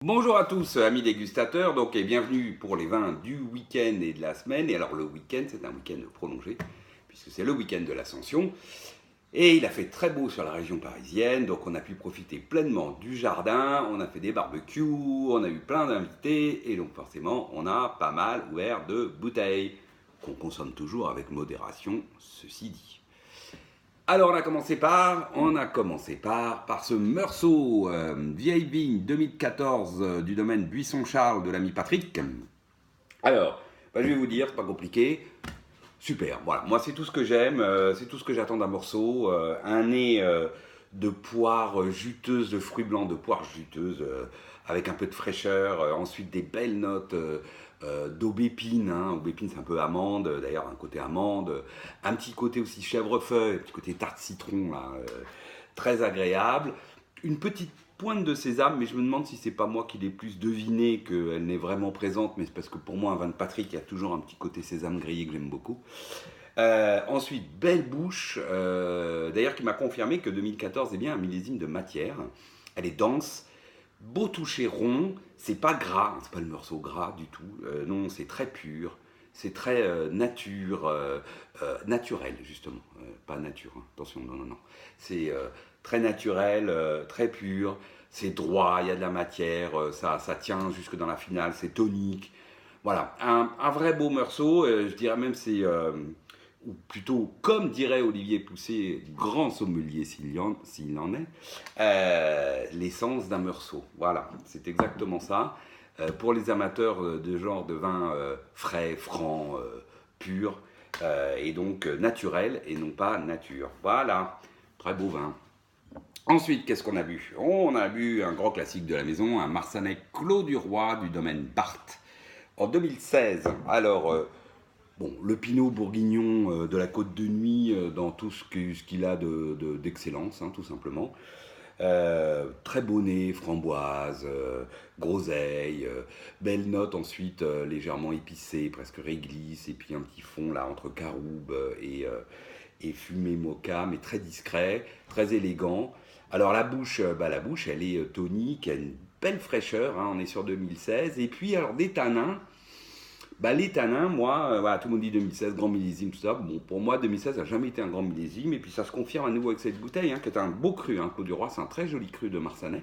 Bonjour à tous, amis dégustateurs, et bienvenue pour les vins du week-end et de la semaine. Et alors le week-end, c'est un week-end prolongé, puisque c'est le week-end de l'Ascension. Et il a fait très beau sur la région parisienne, donc on a pu profiter pleinement du jardin, on a fait des barbecues, on a eu plein d'invités, et donc forcément on a pas mal ouvert de bouteilles, qu'on consomme toujours avec modération, ceci dit. Alors on a commencé par ce Meursault vieille vigne 2014 du domaine Buisson-Charles de l'ami Patrick. Alors, je vais vous dire, c'est pas compliqué. Super, voilà, moi c'est tout ce que j'aime, c'est tout ce que j'attends d'un morceau. Un nez de poire juteuse, de fruits blancs, de poire juteuse, avec un peu de fraîcheur. Ensuite des belles notes d'aubépine. Aubépine c'est un peu amande, d'ailleurs un côté amande. Un petit côté aussi chèvrefeuille, un petit côté tarte citron, là, très agréable. Une petite pointe de sésame, mais je me demande si c'est pas moi qui l'ai plus deviné qu'elle n'est vraiment présente, mais c'est parce que pour moi un vin de Patrick, il y a toujours un petit côté sésame grillé que j'aime beaucoup. Ensuite, belle bouche, d'ailleurs qui m'a confirmé que 2014 est bien un millésime de matière. Elle est dense, beau toucher rond, c'est pas gras, c'est pas le morceau gras du tout, non, c'est très pur, c'est très naturel justement, pas nature, hein. Attention, non, non, non, c'est très naturel, très pur, c'est droit, il y a de la matière, ça tient jusque dans la finale, c'est tonique, voilà, un vrai beau morceau, je dirais même ou plutôt comme dirait Olivier Pousset, grand sommelier s'il en est, l'essence d'un meursault. Voilà, c'est exactement ça. Pour les amateurs de genre de vin frais, franc, pur, et donc naturel et non pas nature. Voilà, très beau vin. Ensuite, qu'est-ce qu'on a bu? On a bu un grand classique de la maison, un Marsanais Clos du Roi du domaine Barthes en 2016. Alors, bon, le Pinot Bourguignon de la Côte de Nuit dans tout qu'il a d'excellence, hein, tout simplement. Très beau nez, framboise, groseille, belle note ensuite légèrement épicée, presque réglisse, et puis un petit fond là entre caroube et fumé mocha, mais très discret, très élégant. Alors la bouche elle est tonique, elle a une belle fraîcheur, hein, on est sur 2016, et puis alors des tanins. Les tanins, moi, voilà, tout le monde dit 2016, grand millésime, tout ça. Bon, pour moi, 2016 n'a jamais été un grand millésime. Et puis ça se confirme à nouveau avec cette bouteille, hein, qui est un beau cru. Hein, Clos du Roi, c'est un très joli cru de Marsanais.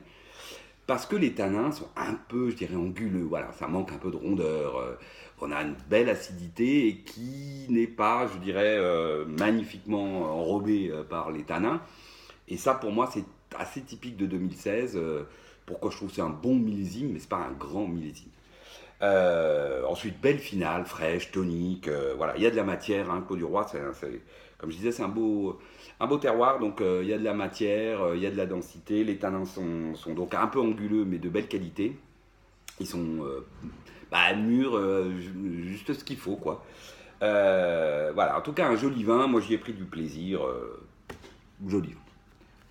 Parce que les tanins sont un peu, je dirais, anguleux. Voilà, ça manque un peu de rondeur. On a une belle acidité et qui n'est pas, je dirais, magnifiquement enrobée par les tanins. Et ça, pour moi, c'est assez typique de 2016. Pourquoi je trouve que c'est un bon millésime, mais c'est pas un grand millésime. Ensuite, belle finale, fraîche, tonique. Voilà, il y a de la matière. Hein, Clos du Roi, comme je disais, c'est un beau terroir. Donc, il y a de la matière, il y a de la densité. Les tanins sont donc un peu anguleux, mais de belle qualité. Ils sont mûrs, juste ce qu'il faut, quoi. Voilà, en tout cas, un joli vin. Moi, j'y ai pris du plaisir. Joli vin.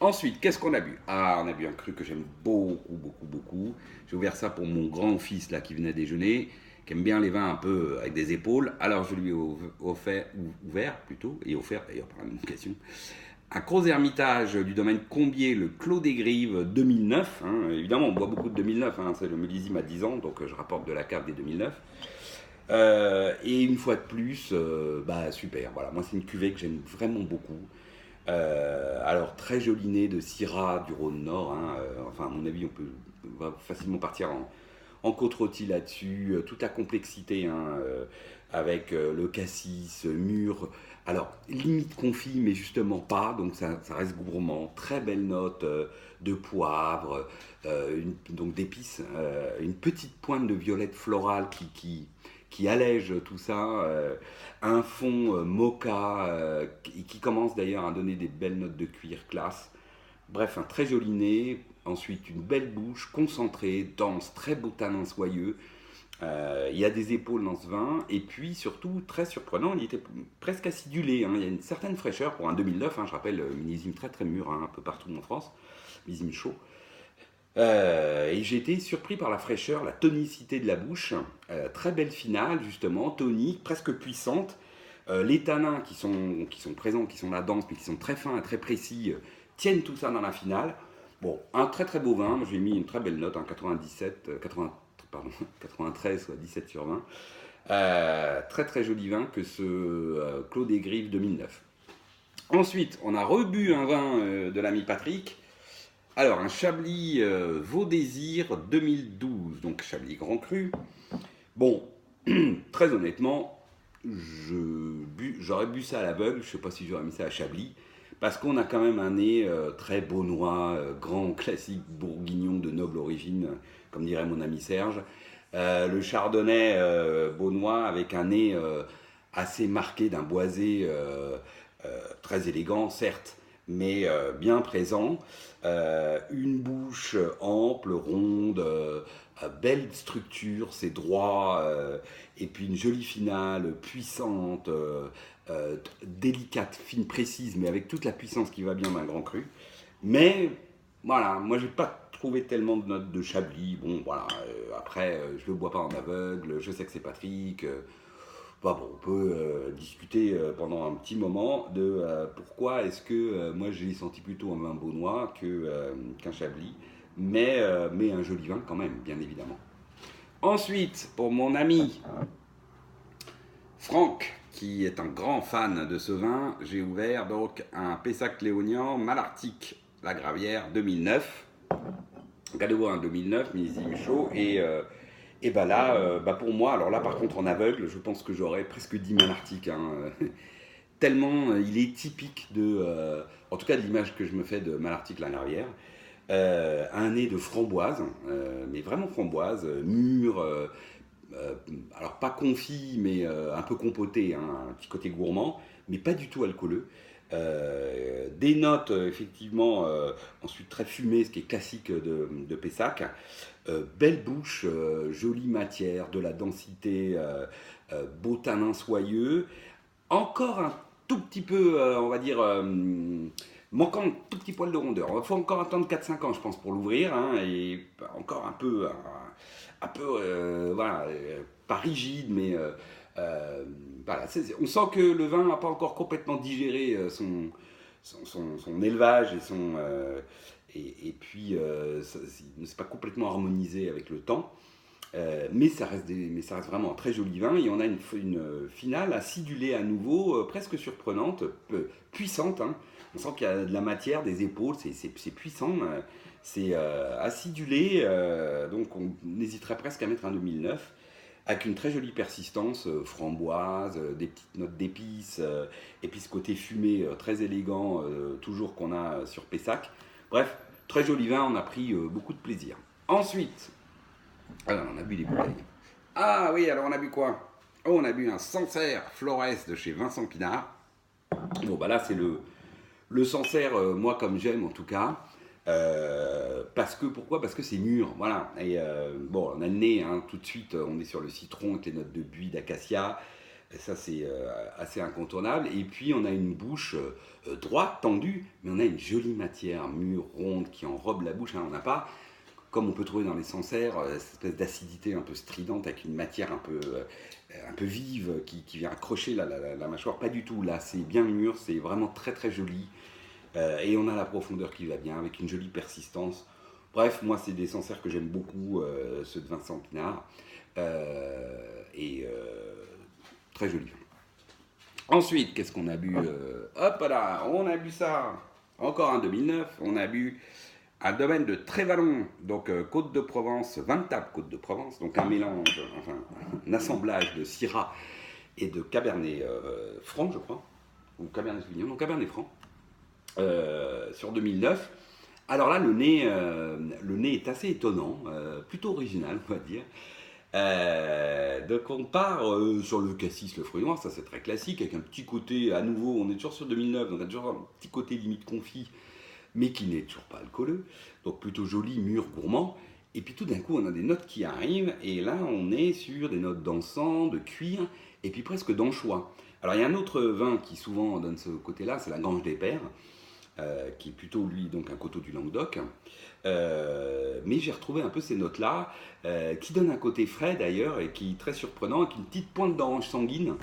Ensuite, qu'est-ce qu'on a bu? Ah, on a bu un cru que j'aime beaucoup, beaucoup, beaucoup. J'ai ouvert ça pour mon grand-fils là qui venait déjeuner, qui aime bien les vins un peu avec des épaules. Alors je lui ai ouvert plutôt, et offert d'ailleurs par la même occasion, un Gros Hermitage du domaine Combier, le Clos des Grives 2009. Hein. Évidemment, on boit beaucoup de 2009, hein. C'est le millésime à 10 ans, donc je rapporte de la cave des 2009. Et une fois de plus, super. Voilà, moi c'est une cuvée que j'aime vraiment beaucoup. Alors, très joli nez de Syrah du Rhône Nord. Hein, enfin, à mon avis, on va facilement partir en côte-rôtie là-dessus. Toute la complexité, hein, avec le cassis, mûr. Alors, limite confit, mais justement pas. Donc, ça reste gourmand. Très belle note de poivre, donc d'épices. Une petite pointe de violette florale qui allège tout ça, un fond mocha qui commence d'ailleurs à donner des belles notes de cuir classe. Bref, un très joli nez, ensuite une belle bouche, concentrée, dense, très beau tanin soyeux. Il y a des épaules dans ce vin, et puis surtout, très surprenant, il était presque acidulé. Hein. Il y a une certaine fraîcheur pour un 2009, hein, je rappelle, millésime très très mûr, hein, un peu partout en France, millésime chaud. Et j'ai été surpris par la fraîcheur, la tonicité de la bouche. Très belle finale, justement, tonique, presque puissante. Les tanins qui sont présents, qui sont là-dedans, mais qui sont très fins et très précis, tiennent tout ça dans la finale. Bon, un très très beau vin, moi j'ai mis une très belle note, 97, 80, pardon, 93, soit 17 sur 20. Très très joli vin que ce Clos des Grives 2009. Ensuite, on a rebu un vin de l'ami Patrick. Alors, un Chablis Vaudésir 2012, donc Chablis Grand Cru. Bon, très honnêtement, j'aurais bu ça à l'aveugle, je ne sais pas si j'aurais mis ça à Chablis, parce qu'on a quand même un nez très beaunois, grand classique bourguignon de noble origine, comme dirait mon ami Serge. Le chardonnay beaunois avec un nez assez marqué d'un boisé très élégant, certes, mais bien présent. Une bouche ample, ronde, belle structure, c'est droit, et puis une jolie finale, puissante, délicate, fine, précise, mais avec toute la puissance qui va bien d'un grand cru. Mais voilà, moi j'ai pas trouvé tellement de notes de Chablis. Bon, voilà, après, je le bois pas en aveugle, je sais que c'est Patrick. Bah bon, on peut discuter pendant un petit moment de pourquoi est-ce que moi j'ai senti plutôt un vin beaunois qu'un Chablis, mais un joli vin quand même, bien évidemment. Ensuite, pour mon ami Franck, qui est un grand fan de ce vin, j'ai ouvert donc un Pessac Léognan Malartic, la Gravière 2009. Donc à nouveau un 2009, millésime chaud, et bah là, bah pour moi, alors là par contre en aveugle, je pense que j'aurais presque dit Malartic, hein, tellement il est typique en tout cas de l'image que je me fais de Malartic la Gravière. Un nez de framboise, mais vraiment framboise, mûr, alors pas confit, mais un peu compoté, hein, un petit côté gourmand, mais pas du tout alcooleux. Des notes effectivement ensuite très fumées, ce qui est classique de Pessac. Belle bouche, jolie matière, de la densité, beau tanin soyeux. Encore un tout petit peu, on va dire, manquant un tout petit poil de rondeur. Il faut encore attendre 4-5 ans, je pense, pour l'ouvrir, hein, et encore un peu voilà, pas rigide, mais voilà, on sent que le vin n'a pas encore complètement digéré son élevage et puis ne s'est pas complètement harmonisé avec le temps. Mais ça reste vraiment un très joli vin et on a une finale acidulée à nouveau, presque surprenante, puissante, hein. On sent qu'il y a de la matière, des épaules, c'est puissant, c'est acidulé, donc on hésiterait presque à mettre un 2009 avec une très jolie persistance, framboise, des petites notes d'épices, et puis ce côté fumé très élégant, toujours qu'on a sur Pessac. Bref, très joli vin, on a pris beaucoup de plaisir. Ensuite, alors on a bu des bouteilles. Ah oui, alors on a bu quoi? Oh, on a bu un Sancerre Flores de chez Vincent Pinard. Bon, bah là, c'est le Sancerre, moi comme j'aime en tout cas. Pourquoi? Parce que c'est mûr, voilà. Et bon, on a le nez, hein, tout de suite, on est sur le citron avec les notes de buis, d'acacia. Et ça, c'est assez incontournable. Et puis, on a une bouche droite, tendue, mais on a une jolie matière mûre, ronde, qui enrobe la bouche, hein. On n'a pas, comme on peut trouver dans les Sancerres, cette espèce d'acidité un peu stridente avec une matière un peu vive qui vient accrocher la mâchoire. Pas du tout, là, c'est bien mûr, c'est vraiment très très joli. Et on a la profondeur qui va bien, avec une jolie persistance. Bref, moi, c'est des Sancerres que j'aime beaucoup, ceux de Vincent Pinard. Et très joli. Ensuite, qu'est-ce qu'on a bu? Hop là, on a bu ça. Encore un 2009. On a bu un domaine de Trévalon, donc Côte de Provence, 20 tables Côte de Provence, donc un mélange, enfin un assemblage de Syrah et de Cabernet Franc, je crois, ou Cabernet Sauvignon, non Cabernet Franc, sur 2009. Alors là, le nez est assez étonnant, plutôt original, on va dire. Donc on part sur le cassis, le fruit noir, ça c'est très classique, avec un petit côté, à nouveau, on est toujours sur 2009, donc on a toujours un petit côté limite confit, mais qui n'est toujours pas alcooleux, donc plutôt joli, mûr, gourmand. Et puis tout d'un coup, on a des notes qui arrivent, et là, on est sur des notes d'encens, de cuir, et puis presque d'anchois. Alors il y a un autre vin qui souvent donne ce côté-là, c'est la Grange des Pères, qui est plutôt lui donc un coteau du Languedoc. Mais j'ai retrouvé un peu ces notes-là, qui donnent un côté frais d'ailleurs, et qui est très surprenant, avec une petite pointe d'orange sanguine,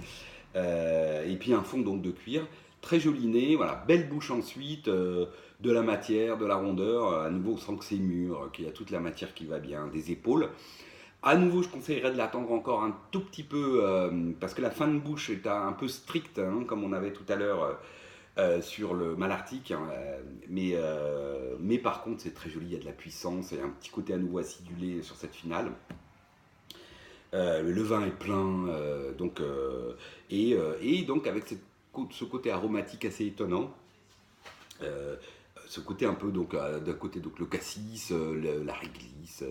et puis un fond donc de cuir. Très joli nez, voilà, belle bouche ensuite, de la matière, de la rondeur, à nouveau on sent que c'est mûr, qu'il y a toute la matière qui va bien, des épaules. À nouveau, je conseillerais de l'attendre encore un tout petit peu, parce que la fin de bouche est un peu stricte, hein, comme on avait tout à l'heure sur le Malartic, hein, mais par contre c'est très joli, il y a de la puissance, et un petit côté à nouveau acidulé sur cette finale. Le vin est plein, et donc avec ce côté aromatique assez étonnant, euh, ce côté un peu, donc d'un côté donc le cassis, la réglisse,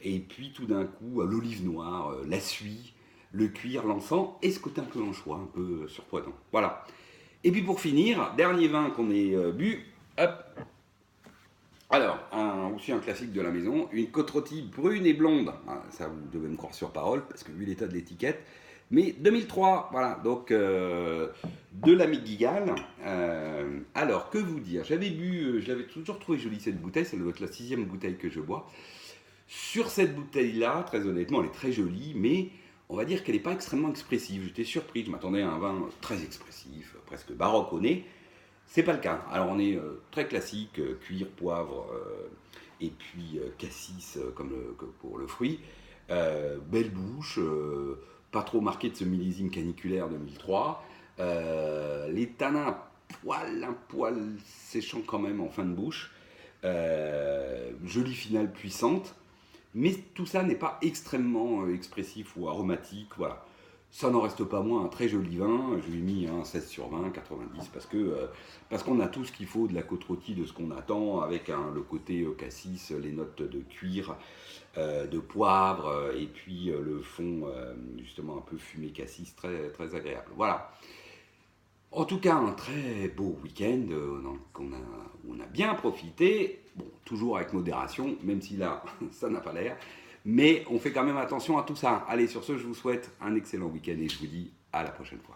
et puis tout d'un coup l'olive noire, la suie, le cuir, l'encens, et ce côté un peu anchois, un peu surprenant. Voilà. Et puis pour finir, dernier vin qu'on ait bu, hop. Alors, aussi un classique de la maison, une côte rôtie brune et blonde. Ah, ça, vous devez me croire sur parole, parce que vu l'état de l'étiquette. Mais 2003, voilà, donc de l'ami Guigal. Alors, que vous dire? J'avais bu, je l'avais toujours trouvé jolie cette bouteille, ça doit être la 6e bouteille que je bois. Sur cette bouteille-là, très honnêtement, elle est très jolie, mais on va dire qu'elle n'est pas extrêmement expressive. J'étais surpris, je m'attendais à un vin très expressif, presque baroque au nez. C'est pas le cas. Alors on est très classique, cuir, poivre, et puis cassis comme pour le fruit. Belle bouche, pas trop marqué de ce millésime caniculaire 2003. Les tanins un poil séchant quand même en fin de bouche. Jolie finale puissante. Mais tout ça n'est pas extrêmement expressif ou aromatique, voilà. Ça n'en reste pas moins un très joli vin. Je lui ai mis un 16 sur 20, 90, parce qu'on a tout ce qu'il faut de la côte rôtie, de ce qu'on attend, avec le côté cassis, les notes de cuir, de poivre, et puis le fond justement un peu fumé cassis, très, très agréable. Voilà. En tout cas, un très beau week-end où on a bien profité, bon, toujours avec modération, même si là, ça n'a pas l'air, mais on fait quand même attention à tout ça. Allez, sur ce, je vous souhaite un excellent week-end et je vous dis à la prochaine fois.